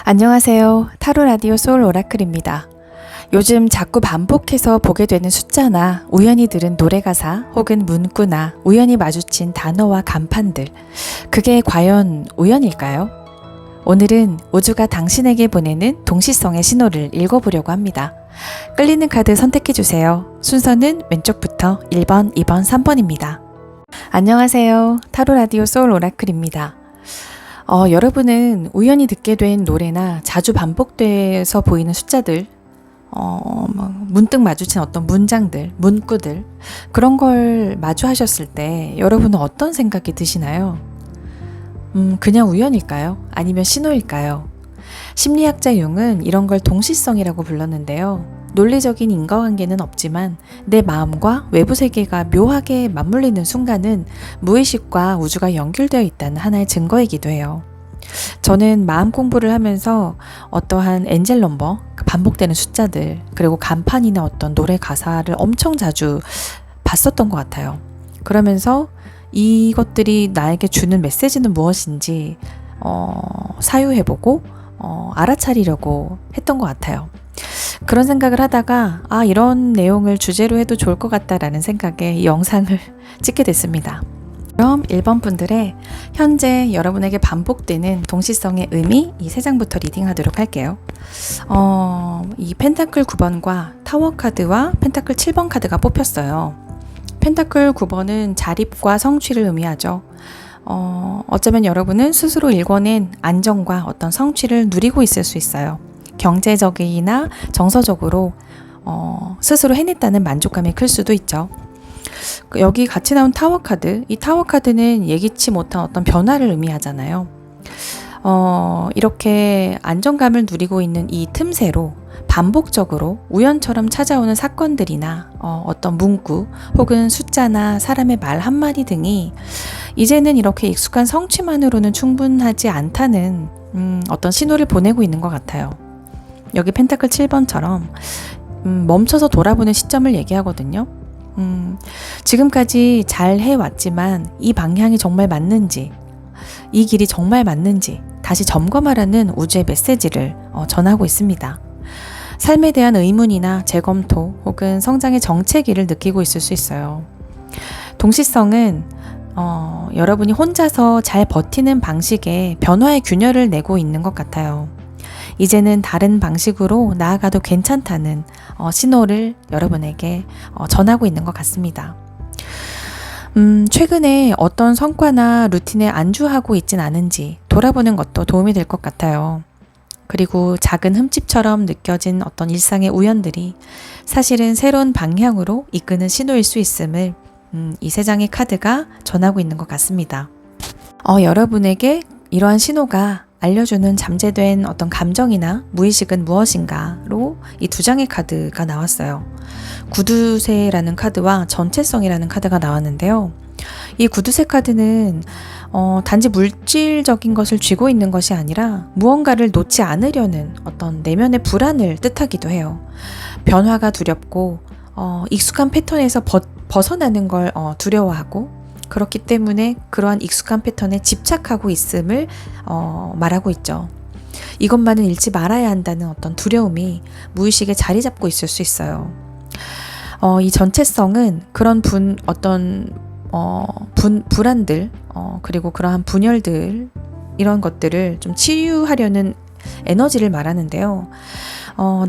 안녕하세요. 타로 라디오 소울 오라클입니다. 요즘 자꾸 반복해서 보게 되는 숫자나 우연히 들은 노래 가사 혹은 문구나 우연히 마주친 단어와 간판들, 그게 과연 우연일까요? 오늘은 우주가 당신에게 보내는 동시성의 신호를 읽어보려고 합니다. 끌리는 카드 선택해주세요. 순서는 왼쪽부터 1번, 2번, 3번입니다. 안녕하세요. 타로 라디오 소울 오라클입니다. 여러분은 우연히 듣게 된 노래나 자주 반복돼서 보이는 숫자들, 문득 마주친 어떤 문장들, 문구들, 그런 걸 마주하셨을 때 여러분은 어떤 생각이 드시나요? 그냥 우연일까요? 아니면 신호일까요? 심리학자 융은 이런 걸 동시성이라고 불렀는데요. 논리적인 인과관계는 없지만 내 마음과 외부 세계가 묘하게 맞물리는 순간은 무의식과 우주가 연결되어 있다는 하나의 증거이기도 해요. 저는 마음 공부를 하면서 어떠한 엔젤 넘버, 반복되는 숫자들, 그리고 간판이나 어떤 노래 가사를 엄청 자주 봤었던 것 같아요. 그러면서 이것들이 나에게 주는 메시지는 무엇인지 사유해보고 알아차리려고 했던 것 같아요. 그런 생각을 하다가 이런 내용을 주제로 해도 좋을 것 같다라는 생각에 이 영상을 찍게 됐습니다. 그럼 1번 분들의 현재 여러분에게 반복되는 동시성의 의미, 이 3장부터 리딩하도록 할게요. 이 펜타클 9번과 타워 카드와 펜타클 7번 카드가 뽑혔어요. 펜타클 9번은 자립과 성취를 의미하죠. 어쩌면 여러분은 스스로 일궈낸 안정과 어떤 성취를 누리고 있을 수 있어요. 경제적이나 정서적으로 스스로 해냈다는 만족감이 클 수도 있죠. 여기 같이 나온 타워 카드, 이 타워 카드는 예기치 못한 어떤 변화를 의미하잖아요. 이렇게 안정감을 누리고 있는 이 틈새로 반복적으로 우연처럼 찾아오는 사건들이나 어떤 문구 혹은 숫자나 사람의 말 한마디 등이 이제는 이렇게 익숙한 성취만으로는 충분하지 않다는 어떤 신호를 보내고 있는 것 같아요. 여기 펜타클 7번처럼 멈춰서 돌아보는 시점을 얘기하거든요. 지금까지 잘 해왔지만 이 방향이 정말 맞는지, 이 길이 정말 맞는지 다시 점검하라는 우주의 메시지를 전하고 있습니다. 삶에 대한 의문이나 재검토 혹은 성장의 정체기를 느끼고 있을 수 있어요. 동시성은 여러분이 혼자서 잘 버티는 방식에 변화의 균열을 내고 있는 것 같아요. 이제는 다른 방식으로 나아가도 괜찮다는 신호를 여러분에게 전하고 있는 것 같습니다. 최근에 어떤 성과나 루틴에 안주하고 있진 않은지 돌아보는 것도 도움이 될 것 같아요. 그리고 작은 흠집처럼 느껴진 어떤 일상의 우연들이 사실은 새로운 방향으로 이끄는 신호일 수 있음을 이 3장의 카드가 전하고 있는 것 같습니다. 여러분에게 이러한 신호가 알려주는 잠재된 어떤 감정이나 무의식은 무엇인가로 이 2장의 카드가 나왔어요. 구두쇠라는 카드와 전체성이라는 카드가 나왔는데요. 이 구두쇠 카드는 단지 물질적인 것을 쥐고 있는 것이 아니라 무언가를 놓지 않으려는 어떤 내면의 불안을 뜻하기도 해요. 변화가 두렵고 익숙한 패턴에서 벗어나는 걸 두려워하고, 그렇기 때문에 그러한 익숙한 패턴에 집착하고 있음을 말하고 있죠. 이것만은 잃지 말아야 한다는 어떤 두려움이 무의식에 자리 잡고 있을 수 있어요. 이 전체성은 그런 불안들, 그리고 그러한 분열들, 이런 것들을 좀 치유하려는 에너지를 말하는데요.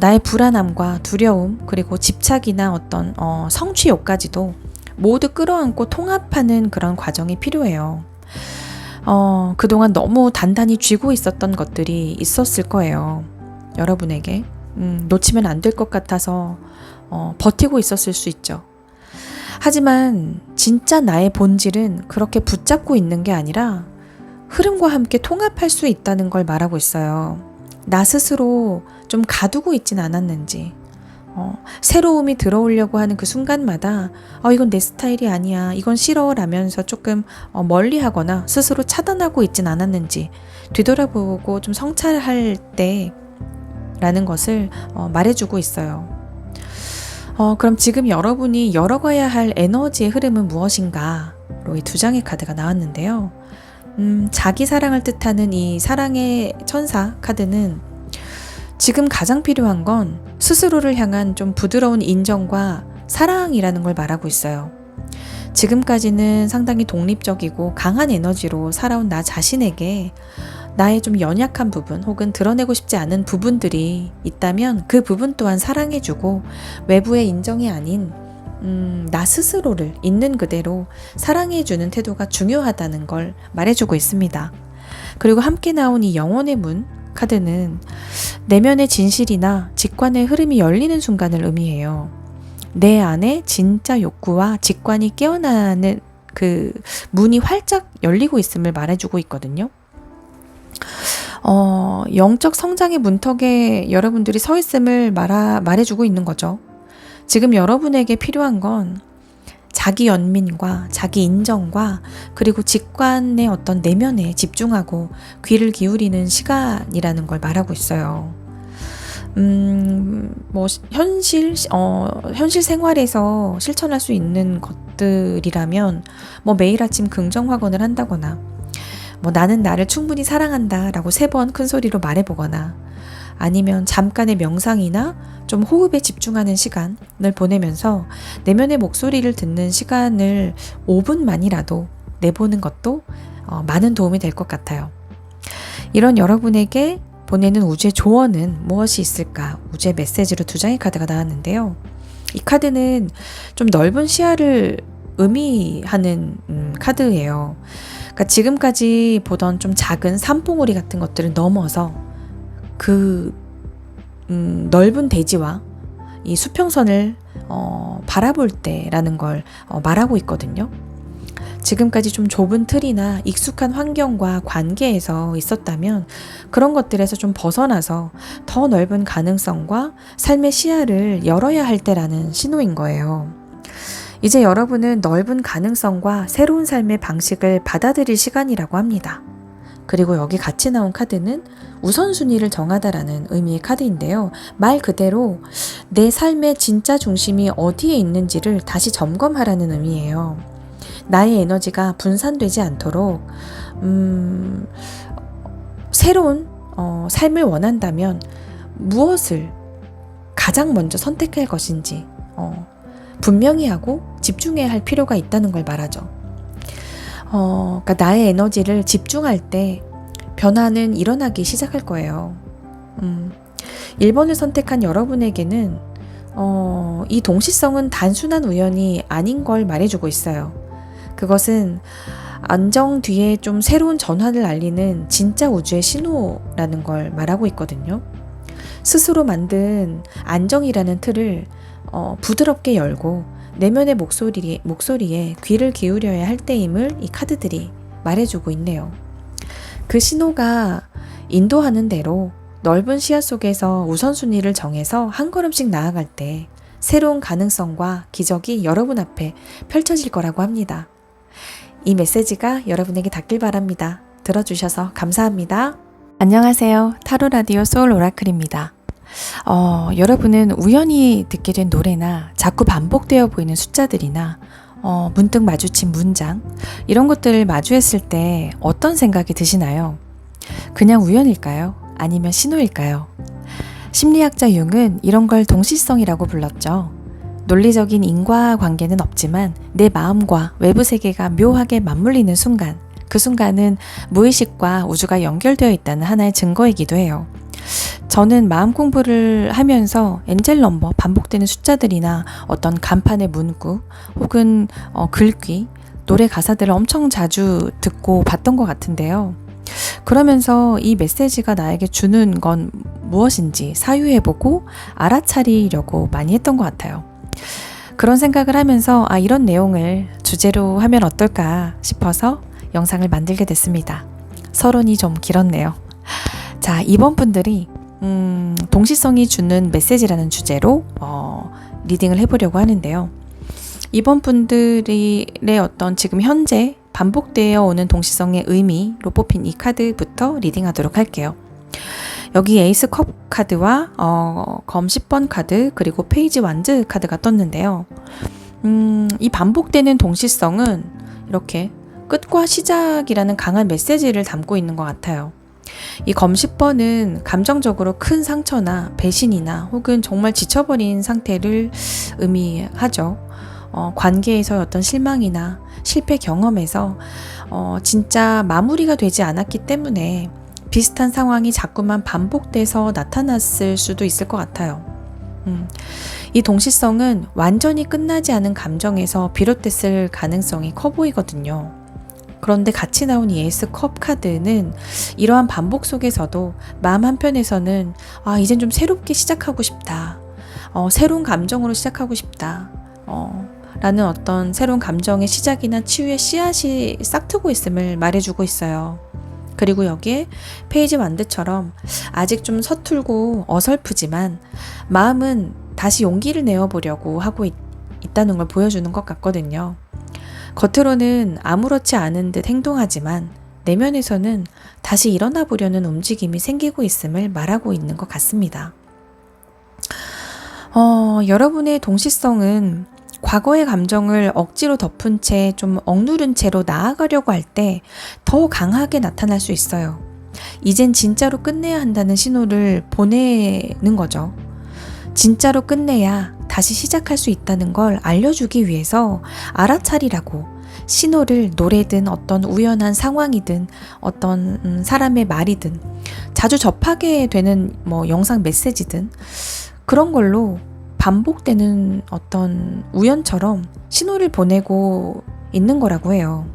나의 불안함과 두려움, 그리고 집착이나 어떤 성취욕까지도 모두 끌어안고 통합하는 그런 과정이 필요해요. 그동안 너무 단단히 쥐고 있었던 것들이 있었을 거예요. 여러분에게 놓치면 안 될 것 같아서 버티고 있었을 수 있죠. 하지만 진짜 나의 본질은 그렇게 붙잡고 있는 게 아니라 흐름과 함께 통합할 수 있다는 걸 말하고 있어요. 나 스스로 좀 가두고 있진 않았는지, 새로움이 들어오려고 하는 그 순간마다 이건 내 스타일이 아니야, 이건 싫어 라면서 조금 멀리하거나 스스로 차단하고 있진 않았는지 되돌아보고 좀 성찰할 때 라는 것을 말해주고 있어요. 그럼 지금 여러분이 열어가야 할 에너지의 흐름은 무엇인가로 이 2장의 카드가 나왔는데요. 자기 사랑을 뜻하는 이 사랑의 천사 카드는 지금 가장 필요한 건 스스로를 향한 좀 부드러운 인정과 사랑이라는 걸 말하고 있어요. 지금까지는 상당히 독립적이고 강한 에너지로 살아온 나 자신에게 나의 좀 연약한 부분 혹은 드러내고 싶지 않은 부분들이 있다면 그 부분 또한 사랑해주고 외부의 인정이 아닌 나 스스로를 있는 그대로 사랑해주는 태도가 중요하다는 걸 말해주고 있습니다. 그리고 함께 나온 이 영혼의 문 카드는 내면의 진실이나 직관의 흐름이 열리는 순간을 의미해요. 내 안에 진짜 욕구와 직관이 깨어나는 그 문이 활짝 열리고 있음을 말해주고 있거든요. 영적 성장의 문턱에 여러분들이 서 있음을 말해주고 있는 거죠. 지금 여러분에게 필요한 건 자기 연민과 자기 인정과 그리고 직관의 어떤 내면에 집중하고 귀를 기울이는 시간이라는 걸 말하고 있어요. 현실 생활에서 실천할 수 있는 것들이라면 매일 아침 긍정 확언을 한다거나 나는 나를 충분히 사랑한다 라고 3번 큰 소리로 말해보거나 아니면 잠깐의 명상이나 좀 호흡에 집중하는 시간을 보내면서 내면의 목소리를 듣는 시간을 5분만이라도 내보는 것도 많은 도움이 될 것 같아요. 이런 여러분에게 보내는 우주의 조언은 무엇이 있을까? 우주의 메시지로 2장의 카드가 나왔는데요. 이 카드는 좀 넓은 시야를 의미하는 카드예요. 그러니까 지금까지 보던 좀 작은 산봉우리 같은 것들을 넘어서 그 넓은 대지와 이 수평선을 바라볼 때라는 걸 말하고 있거든요. 지금까지 좀 좁은 틀이나 익숙한 환경과 관계에서 있었다면 그런 것들에서 좀 벗어나서 더 넓은 가능성과 삶의 시야를 열어야 할 때라는 신호인 거예요. 이제 여러분은 넓은 가능성과 새로운 삶의 방식을 받아들일 시간이라고 합니다. 그리고 여기 같이 나온 카드는 우선순위를 정하다라는 의미의 카드인데요. 말 그대로 내 삶의 진짜 중심이 어디에 있는지를 다시 점검하라는 의미예요. 나의 에너지가 분산되지 않도록 새로운 삶을 원한다면 무엇을 가장 먼저 선택할 것인지 분명히 하고 집중해야 할 필요가 있다는 걸 말하죠. 그러니까 나의 에너지를 집중할 때 변화는 일어나기 시작할 거예요. 1번을 선택한 여러분에게는 이 동시성은 단순한 우연이 아닌 걸 말해주고 있어요. 그것은 안정 뒤에 좀 새로운 전환을 알리는 진짜 우주의 신호라는 걸 말하고 있거든요. 스스로 만든 안정이라는 틀을 부드럽게 열고 내면의 목소리에 귀를 기울여야 할 때임을 이 카드들이 말해주고 있네요. 그 신호가 인도하는 대로 넓은 시야 속에서 우선순위를 정해서 한 걸음씩 나아갈 때 새로운 가능성과 기적이 여러분 앞에 펼쳐질 거라고 합니다. 이 메시지가 여러분에게 닿길 바랍니다. 들어주셔서 감사합니다. 안녕하세요. 타로 라디오 소울 오라클입니다. 여러분은 우연히 듣게 된 노래나 자꾸 반복되어 보이는 숫자들이나 문득 마주친 문장 이런 것들을 마주했을 때 어떤 생각이 드시나요? 그냥 우연일까요? 아니면 신호일까요? 심리학자 융은 이런 걸 동시성이라고 불렀죠. 논리적인 인과관계는 없지만 내 마음과 외부 세계가 묘하게 맞물리는 순간, 그 순간은 무의식과 우주가 연결되어 있다는 하나의 증거이기도 해요. 저는 마음 공부를 하면서 엔젤 넘버, 반복되는 숫자들이나 어떤 간판의 문구 혹은 글귀, 노래 가사들을 엄청 자주 듣고 봤던 것 같은데요. 그러면서 이 메시지가 나에게 주는 건 무엇인지 사유해보고 알아차리려고 많이 했던 것 같아요. 그런 생각을 하면서 이런 내용을 주제로 하면 어떨까 싶어서 영상을 만들게 됐습니다. 서론이 좀 길었네요. 자, 이번 분들이 동시성이 주는 메시지라는 주제로 리딩을 해보려고 하는데요. 이번 분들의 어떤 지금 현재 반복되어 오는 동시성의 의미로 뽑힌 이 카드부터 리딩하도록 할게요. 여기 에이스 컵 카드와 검 10번 카드 그리고 페이지 완즈 카드가 떴는데요. 이 반복되는 동시성은 이렇게 끝과 시작이라는 강한 메시지를 담고 있는 것 같아요. 이 검 10번은 감정적으로 큰 상처나 배신이나 혹은 정말 지쳐버린 상태를 의미하죠. 관계에서 어떤 실망이나 실패 경험에서 진짜 마무리가 되지 않았기 때문에 비슷한 상황이 자꾸만 반복돼서 나타났을 수도 있을 것 같아요. 이 동시성은 완전히 끝나지 않은 감정에서 비롯됐을 가능성이 커 보이거든요. 그런데 같이 나온 이 에이스 컵 카드는 이러한 반복 속에서도 마음 한편에서는 이젠 좀 새롭게 시작하고 싶다. 새로운 감정으로 시작하고 싶다. 라는 어떤 새로운 감정의 시작이나 치유의 씨앗이 싹트고 있음을 말해주고 있어요. 그리고 여기에 페이지 완드처럼 아직 좀 서툴고 어설프지만 마음은 다시 용기를 내어보려고 하고 있다는 걸 보여주는 것 같거든요. 겉으로는 아무렇지 않은 듯 행동하지만 내면에서는 다시 일어나 보려는 움직임이 생기고 있음을 말하고 있는 것 같습니다. 여러분의 동시성은 과거의 감정을 억지로 덮은 채 좀 억누른 채로 나아가려고 할 때 더 강하게 나타날 수 있어요. 이젠 진짜로 끝내야 한다는 신호를 보내는 거죠. 진짜로 끝내야 다시 시작할 수 있다는 걸 알려주기 위해서 알아차리라고 신호를 노래든 어떤 우연한 상황이든 어떤 사람의 말이든 자주 접하게 되는 영상 메시지든 그런 걸로 반복되는 어떤 우연처럼 신호를 보내고 있는 거라고 해요.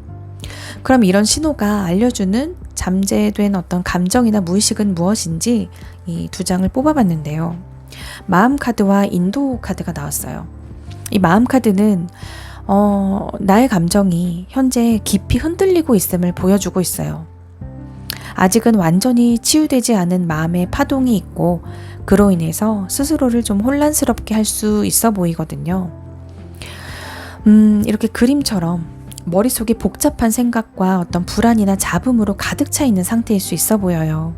그럼 이런 신호가 알려주는 잠재된 어떤 감정이나 무의식은 무엇인지 이 두 장을 뽑아봤는데요. 마음 카드와 인도 카드가 나왔어요. 이 마음 카드는 나의 감정이 현재 깊이 흔들리고 있음을 보여주고 있어요. 아직은 완전히 치유되지 않은 마음의 파동이 있고 그로 인해서 스스로를 좀 혼란스럽게 할 수 있어 보이거든요. 이렇게 그림처럼 머릿속에 복잡한 생각과 어떤 불안이나 잡음으로 가득 차 있는 상태일 수 있어 보여요.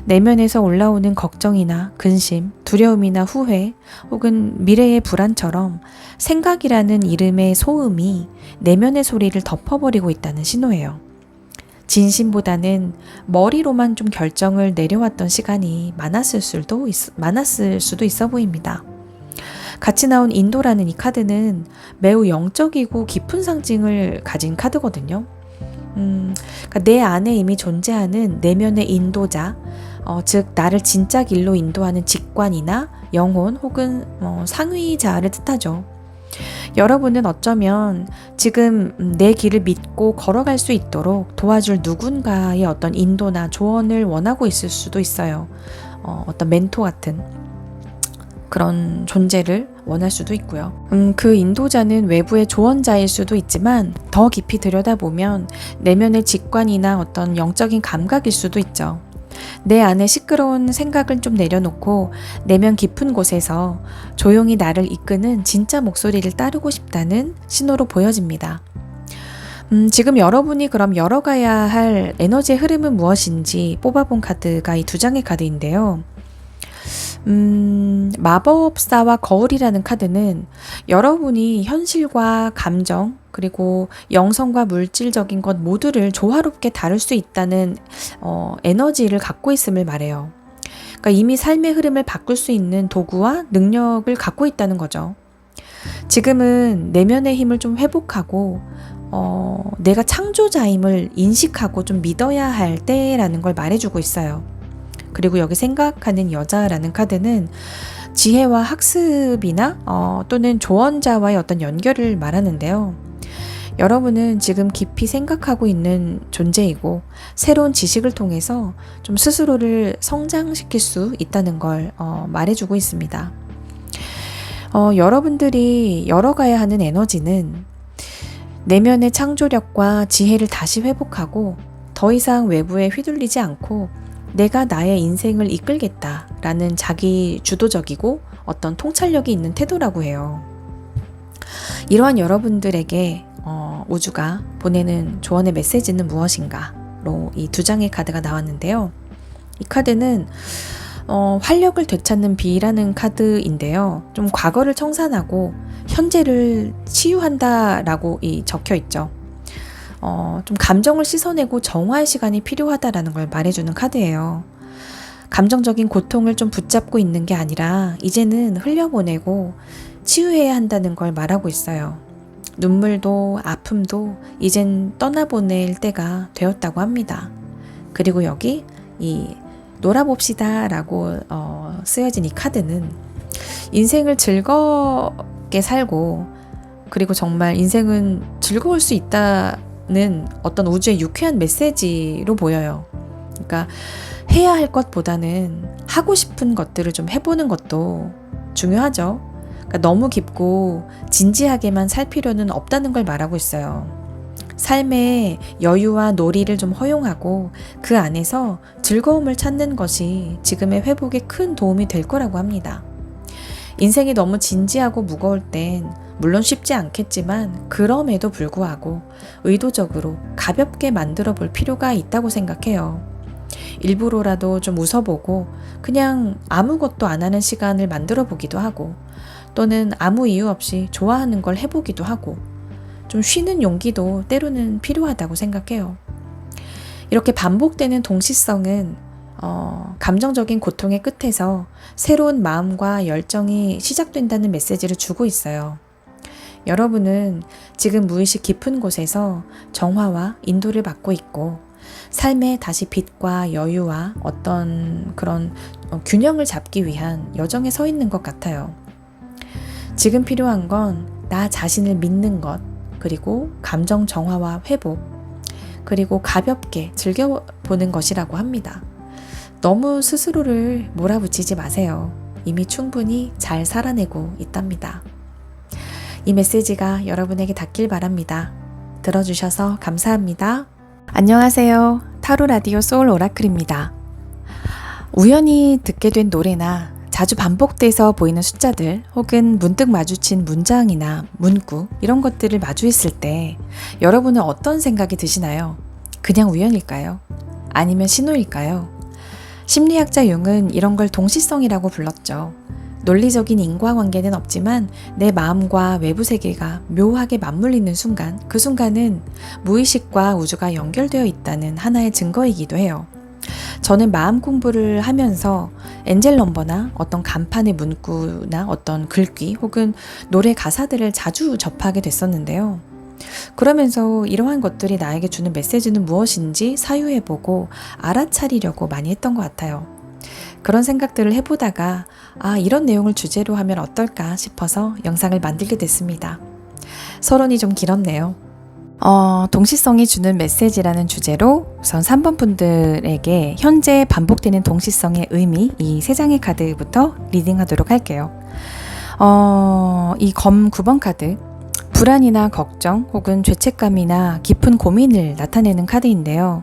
내면에서 올라오는 걱정이나 근심, 두려움이나 후회 혹은 미래의 불안처럼 생각이라는 이름의 소음이 내면의 소리를 덮어버리고 있다는 신호예요. 진심보다는 머리로만 좀 결정을 내려왔던 시간이 많았을 수도 있어 보입니다. 같이 나온 인도라는 이 카드는 매우 영적이고 깊은 상징을 가진 카드거든요. 그러니까 내 안에 이미 존재하는 내면의 인도자, 즉 나를 진짜 길로 인도하는 직관이나 영혼 혹은 상위자를 뜻하죠. 여러분은 어쩌면 지금 내 길을 믿고 걸어갈 수 있도록 도와줄 누군가의 어떤 인도나 조언을 원하고 있을 수도 있어요. 어떤 멘토 같은 그런 존재를 원할 수도 있고요. 그 인도자는 외부의 조언자일 수도 있지만 더 깊이 들여다보면 내면의 직관이나 어떤 영적인 감각일 수도 있죠. 내 안에 시끄러운 생각을 좀 내려놓고 내면 깊은 곳에서 조용히 나를 이끄는 진짜 목소리를 따르고 싶다는 신호로 보여집니다. 지금 여러분이 그럼 열어가야 할 에너지의 흐름은 무엇인지 뽑아본 카드가 이 두 장의 카드인데요. 마법사와 거울이라는 카드는 여러분이 현실과 감정 그리고 영성과 물질적인 것 모두를 조화롭게 다룰 수 있다는 에너지를 갖고 있음을 말해요. 그러니까 이미 삶의 흐름을 바꿀 수 있는 도구와 능력을 갖고 있다는 거죠. 지금은 내면의 힘을 좀 회복하고 내가 창조자임을 인식하고 좀 믿어야 할 때라는 걸 말해주고 있어요. 그리고 여기 생각하는 여자라는 카드는 지혜와 학습이나 또는 조언자와의 어떤 연결을 말하는데요. 여러분은 지금 깊이 생각하고 있는 존재이고 새로운 지식을 통해서 좀 스스로를 성장시킬 수 있다는 걸 말해주고 있습니다. 여러분들이 열어가야 하는 에너지는 내면의 창조력과 지혜를 다시 회복하고 더 이상 외부에 휘둘리지 않고 내가 나의 인생을 이끌겠다라는 자기 주도적이고 어떤 통찰력이 있는 태도라고 해요. 이러한 여러분들에게 우주가 보내는 조언의 메시지는 무엇인가로 이 두 장의 카드가 나왔는데요. 이 카드는 활력을 되찾는 비라는 카드인데요. 좀 과거를 청산하고 현재를 치유한다라고 적혀 있죠. 좀 감정을 씻어내고 정화의 시간이 필요하다라는 걸 말해주는 카드예요. 감정적인 고통을 좀 붙잡고 있는 게 아니라 이제는 흘려보내고 치유해야 한다는 걸 말하고 있어요. 눈물도 아픔도 이젠 떠나보낼 때가 되었다고 합니다. 그리고 여기 이 놀아봅시다 라고 쓰여진 이 카드는 인생을 즐겁게 살고 그리고 정말 인생은 즐거울 수 있다는 어떤 우주의 유쾌한 메시지로 보여요. 그러니까 해야 할 것보다는 하고 싶은 것들을 좀 해보는 것도 중요하죠. 그러니까 너무 깊고 진지하게만 살 필요는 없다는 걸 말하고 있어요. 삶의 여유와 놀이를 좀 허용하고 그 안에서 즐거움을 찾는 것이 지금의 회복에 큰 도움이 될 거라고 합니다. 인생이 너무 진지하고 무거울 땐 물론 쉽지 않겠지만 그럼에도 불구하고 의도적으로 가볍게 만들어 볼 필요가 있다고 생각해요. 일부러라도 좀 웃어보고 그냥 아무것도 안 하는 시간을 만들어 보기도 하고 또는 아무 이유 없이 좋아하는 걸 해보기도 하고 좀 쉬는 용기도 때로는 필요하다고 생각해요. 이렇게 반복되는 동시성은 감정적인 고통의 끝에서 새로운 마음과 열정이 시작된다는 메시지를 주고 있어요. 여러분은 지금 무의식 깊은 곳에서 정화와 인도를 받고 있고 삶에 다시 빛과 여유와 어떤 그런 균형을 잡기 위한 여정에 서 있는 것 같아요. 지금 필요한 건 나 자신을 믿는 것, 그리고 감정 정화와 회복, 그리고 가볍게 즐겨보는 것이라고 합니다. 너무 스스로를 몰아붙이지 마세요. 이미 충분히 잘 살아내고 있답니다. 이 메시지가 여러분에게 닿길 바랍니다. 들어주셔서 감사합니다. 안녕하세요. 타로 라디오 소울 오라클입니다. 우연히 듣게 된 노래나 자주 반복돼서 보이는 숫자들 혹은 문득 마주친 문장이나 문구 이런 것들을 마주했을 때 여러분은 어떤 생각이 드시나요? 그냥 우연일까요? 아니면 신호일까요? 심리학자 융은 이런 걸 동시성이라고 불렀죠. 논리적인 인과관계는 없지만 내 마음과 외부 세계가 묘하게 맞물리는 순간, 그 순간은 무의식과 우주가 연결되어 있다는 하나의 증거이기도 해요. 저는 마음 공부를 하면서 엔젤 넘버나 어떤 간판의 문구나 어떤 글귀 혹은 노래 가사들을 자주 접하게 됐었는데요. 그러면서 이러한 것들이 나에게 주는 메시지는 무엇인지 사유해보고 알아차리려고 많이 했던 것 같아요. 그런 생각들을 해보다가 이런 내용을 주제로 하면 어떨까 싶어서 영상을 만들게 됐습니다. 서론이 좀 길었네요. 동시성이 주는 메시지라는 주제로 우선 3번 분들에게 현재 반복되는 동시성의 의미 이 3장의 카드부터 리딩하도록 할게요. 이 검 9번 카드 불안이나 걱정 혹은 죄책감이나 깊은 고민을 나타내는 카드인데요.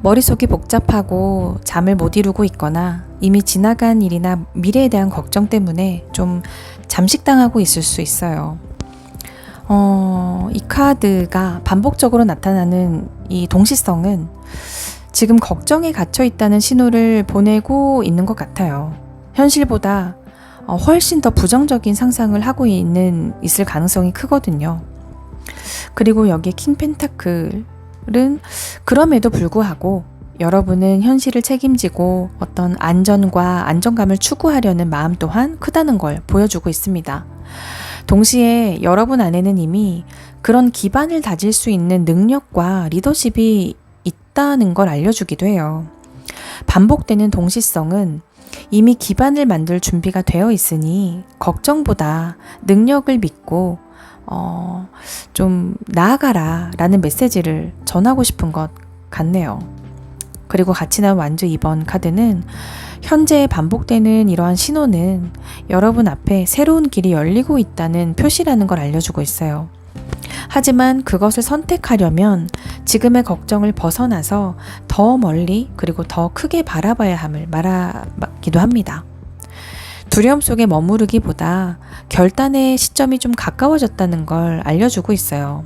머릿속이 복잡하고 잠을 못 이루고 있거나 이미 지나간 일이나 미래에 대한 걱정 때문에 좀 잠식당하고 있을 수 있어요. 이 카드가 반복적으로 나타나는 이 동시성은 지금 걱정에 갇혀 있다는 신호를 보내고 있는 것 같아요. 현실보다 훨씬 더 부정적인 상상을 하고 있을 가능성이 크거든요. 그리고 여기에 킹 펜타클은 그럼에도 불구하고 여러분은 현실을 책임지고 어떤 안전과 안정감을 추구하려는 마음 또한 크다는 걸 보여주고 있습니다. 동시에 여러분 안에는 이미 그런 기반을 다질 수 있는 능력과 리더십이 있다는 걸 알려주기도 해요. 반복되는 동시성은 이미 기반을 만들 준비가 되어 있으니 걱정보다 능력을 믿고 좀 나아가라 라는 메시지를 전하고 싶은 것 같네요. 그리고 같이 나온 완주 2번 카드는 현재 반복되는 이러한 신호는 여러분 앞에 새로운 길이 열리고 있다는 표시라는 걸 알려주고 있어요. 하지만 그것을 선택하려면 지금의 걱정을 벗어나서 더 멀리 그리고 더 크게 바라봐야 함을 말하기도 합니다. 두려움 속에 머무르기보다 결단의 시점이 좀 가까워졌다는 걸 알려주고 있어요.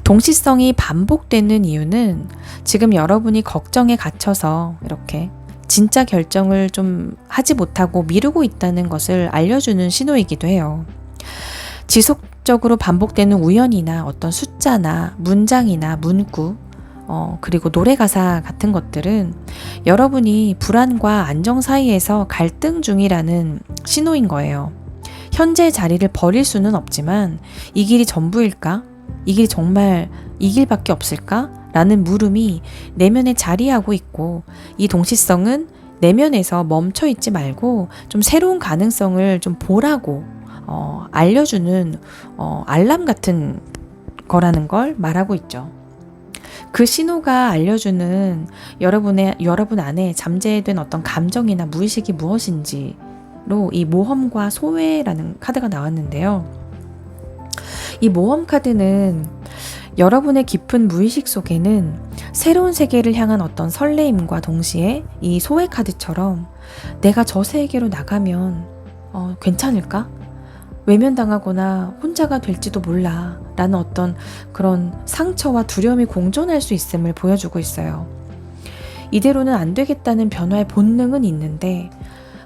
동시성이 반복되는 이유는 지금 여러분이 걱정에 갇혀서 이렇게 진짜 결정을 좀 하지 못하고 미루고 있다는 것을 알려주는 신호이기도 해요. 지속적으로 반복되는 우연이나 어떤 숫자나 문장이나 문구, 그리고 노래 가사 같은 것들은 여러분이 불안과 안정 사이에서 갈등 중이라는 신호인 거예요. 현재 자리를 버릴 수는 없지만 이 길이 전부일까? 이 길이 정말 이 길밖에 없을까? 라는 물음이 내면에 자리하고 있고, 이 동시성은 내면에서 멈춰 있지 말고 좀 새로운 가능성을 좀 보라고 알려주는 알람 같은 거라는 걸 말하고 있죠. 그 신호가 알려주는 여러분 안에 잠재된 어떤 감정이나 무의식이 무엇인지로 이 모험과 소외라는 카드가 나왔는데요. 이 모험 카드는 여러분의 깊은 무의식 속에는 새로운 세계를 향한 어떤 설레임과 동시에 이 소외 카드처럼 내가 저 세계로 나가면 괜찮을까? 외면당하거나 혼자가 될지도 몰라 라는 어떤 그런 상처와 두려움이 공존할 수 있음을 보여주고 있어요. 이대로는 안 되겠다는 변화의 본능은 있는데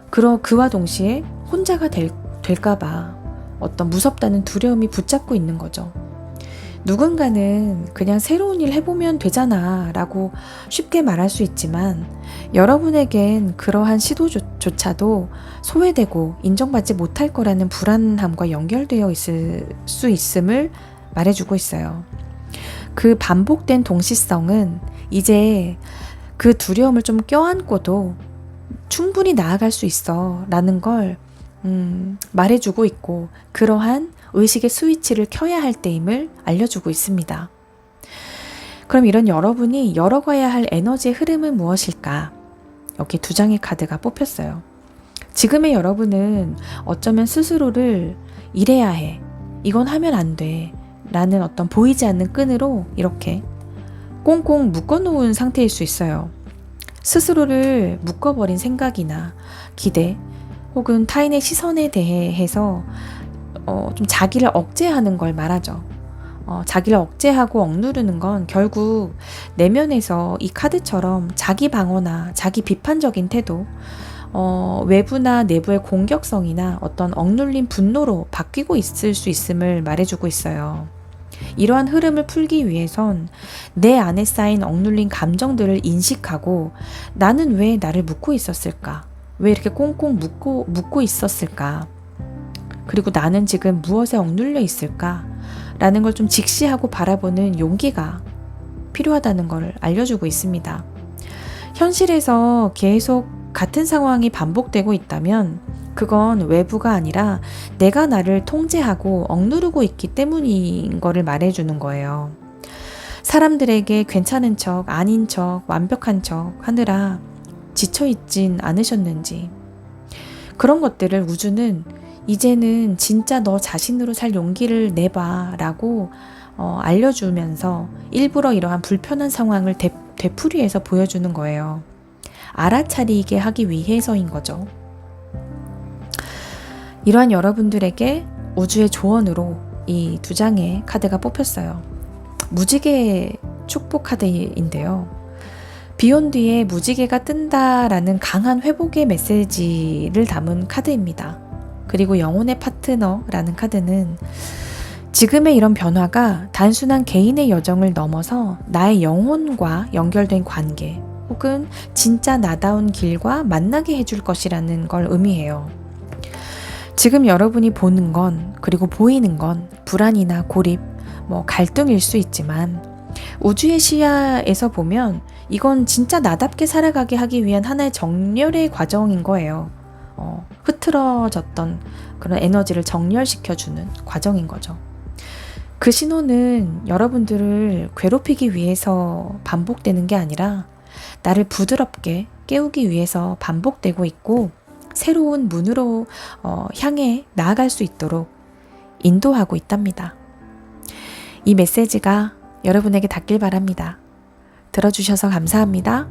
그와 동시에 혼자가 될까봐 어떤 무섭다는 두려움이 붙잡고 있는 거죠. 누군가는 그냥 새로운 일 해보면 되잖아 라고 쉽게 말할 수 있지만 여러분에겐 그러한 시도조차도 소외되고 인정받지 못할 거라는 불안함과 연결되어 있을 수 있음을 말해주고 있어요. 그 반복된 동시성은 이제 그 두려움을 좀 껴안고도 충분히 나아갈 수 있어 라는 걸 말해주고 있고, 그러한 의식의 스위치를 켜야 할 때임을 알려주고 있습니다. 그럼 이런 여러분이 열어가야 할 에너지의 흐름은 무엇일까? 여기 2장의 카드가 뽑혔어요. 지금의 여러분은 어쩌면 스스로를 이래야 해, 이건 하면 안 돼 라는 어떤 보이지 않는 끈으로 이렇게 꽁꽁 묶어놓은 상태일 수 있어요. 스스로를 묶어버린 생각이나 기대 혹은 타인의 시선에 대해서 좀 자기를 억제하는 걸 말하죠. 자기를 억제하고 억누르는 건 결국 내면에서 이 카드처럼 자기 방어나 자기 비판적인 태도, 외부나 내부의 공격성이나 어떤 억눌린 분노로 바뀌고 있을 수 있음을 말해주고 있어요. 이러한 흐름을 풀기 위해선 내 안에 쌓인 억눌린 감정들을 인식하고 나는 왜 나를 묶고 있었을까? 왜 이렇게 꽁꽁 묶고 있었을까? 그리고 나는 지금 무엇에 억눌려 있을까? 라는 걸 좀 직시하고 바라보는 용기가 필요하다는 걸 알려주고 있습니다. 현실에서 계속 같은 상황이 반복되고 있다면 그건 외부가 아니라 내가 나를 통제하고 억누르고 있기 때문인 거를 말해주는 거예요. 사람들에게 괜찮은 척, 아닌 척, 완벽한 척 하느라 지쳐있진 않으셨는지, 그런 것들을 우주는 이제는 진짜 너 자신으로 살 용기를 내봐 라고 알려주면서 일부러 이러한 불편한 상황을 되풀이해서 보여주는 거예요. 알아차리게 하기 위해서인 거죠. 이러한 여러분들에게 우주의 조언으로 이 2장의 카드가 뽑혔어요. 무지개 축복 카드인데요. 비온 뒤에 무지개가 뜬다라는 강한 회복의 메시지를 담은 카드입니다. 그리고 영혼의 파트너라는 카드는 지금의 이런 변화가 단순한 개인의 여정을 넘어서 나의 영혼과 연결된 관계 혹은 진짜 나다운 길과 만나게 해줄 것이라는 걸 의미해요. 지금 여러분이 보는 건, 그리고 보이는 건 불안이나 고립, 갈등일 수 있지만 우주의 시야에서 보면 이건 진짜 나답게 살아가게 하기 위한 하나의 정렬의 과정인 거예요. 흐트러졌던 그런 에너지를 정렬시켜주는 과정인 거죠. 그 신호는 여러분들을 괴롭히기 위해서 반복되는 게 아니라 나를 부드럽게 깨우기 위해서 반복되고 있고, 새로운 문으로 향해 나아갈 수 있도록 인도하고 있답니다. 이 메시지가 여러분에게 닿길 바랍니다. 들어주셔서 감사합니다.